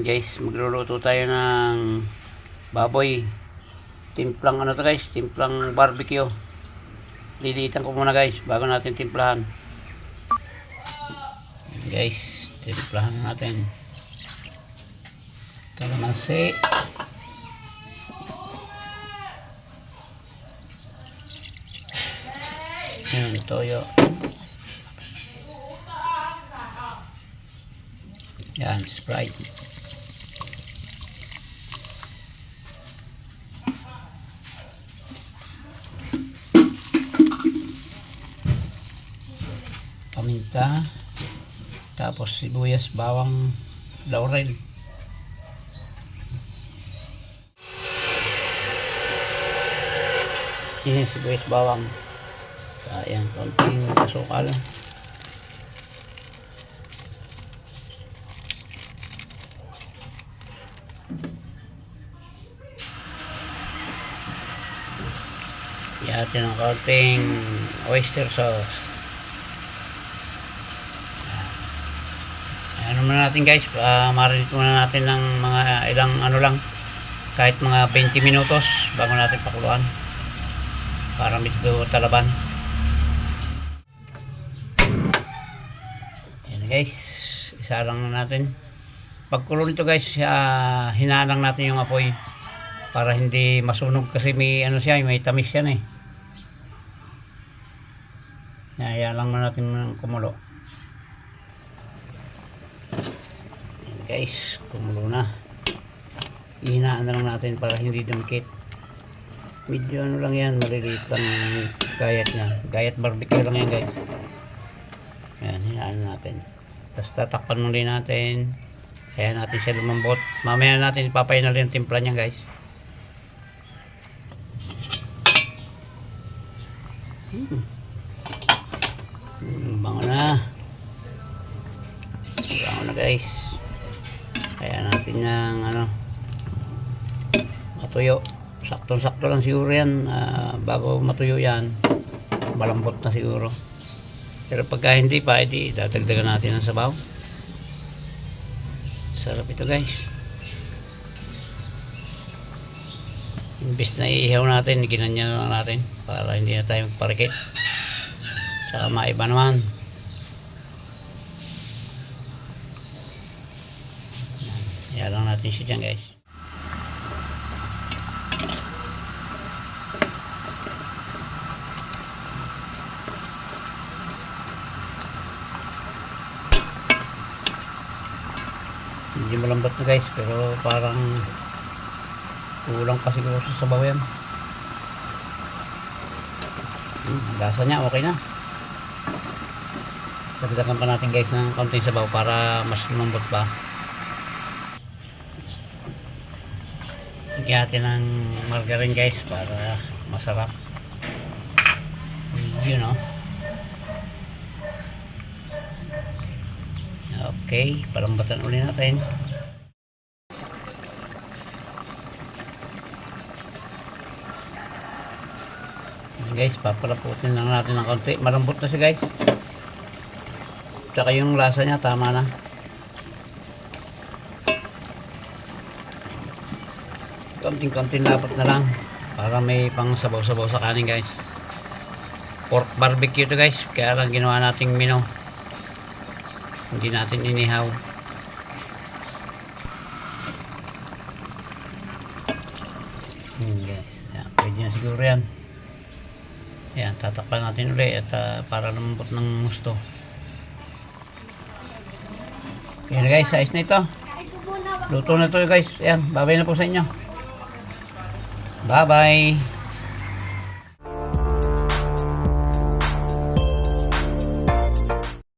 Guys, magluluto tayo ng baboy. Timplang ano to guys, timplang barbecue. Liliitan ko muna guys bago natin timplahan. Guys, timplahan natin. Kalamansi. Yan, toyo. Yan, Sprite. Paminta. Tapos sibuyas, bawang, laurel. Yan, sibuyas, bawang. Ayan, konting asukal. Yatin ng konting oyster sauce. Ano muna natin guys, marinate muna natin ng mga ilang ano lang, kahit mga 20 minutos bago natin pakuluan para medyo talaban. Ayan guys, isa lang natin. Pagkulo nito guys, hinaan lang natin yung apoy para hindi masunog kasi may ano siya, may tamis yan eh. Ayan lang muna natin kumulo. Guys, kumulo na. Ihinaan na lang natin para hindi dumikit. Medyo ano lang yan, maliliit lang gayat niya. Gayat barbecue lang yan guys. Ayan, hinaan na natin. Tapos tatakpan muli natin. Kaya natin siya lumambot. Mamaya natin ipapainal yung timpla niya guys. Bango na. Bango na guys. Kaya natin ng ano, matuyo. Saktong-sakto lang siguro yan. Bago matuyo yan, malambot na siguro. Pero pagka hindi pa, edi dadagdagan natin ng sabaw. Sarap ito guys. Imbis na iihaw natin, ginanyan lang natin para hindi na tayo magparikit. Saka maiba naman. Yan lang natin siya dyan guys. Hindi malambot na guys, pero parang kulang pa siguro sa sabaw yan. Lasa niya okay na. Dagdagan pa natin guys ng konting sabaw para mas lumambot pa. Hati ng margarine guys para masarap. You know. Okay, palambatan ulit natin. Guys, papalaputin lang natin ng konti. Malambot na siya guys. Tsaka yung lasa niya tama na. Konting-konting lapot na lang para may pang sabaw-sabaw sa kanin guys. Pork barbecue to guys, kaya lang ginawa nating mino, hindi natin inihaw. Guys, yan, pwede na siguro yan. Yan, tatakpan natin ulit at para lumambot ng gusto. Yan guys, size na ito. Luto na ito guys. Yan, babay na po sa inyo. Bye bye.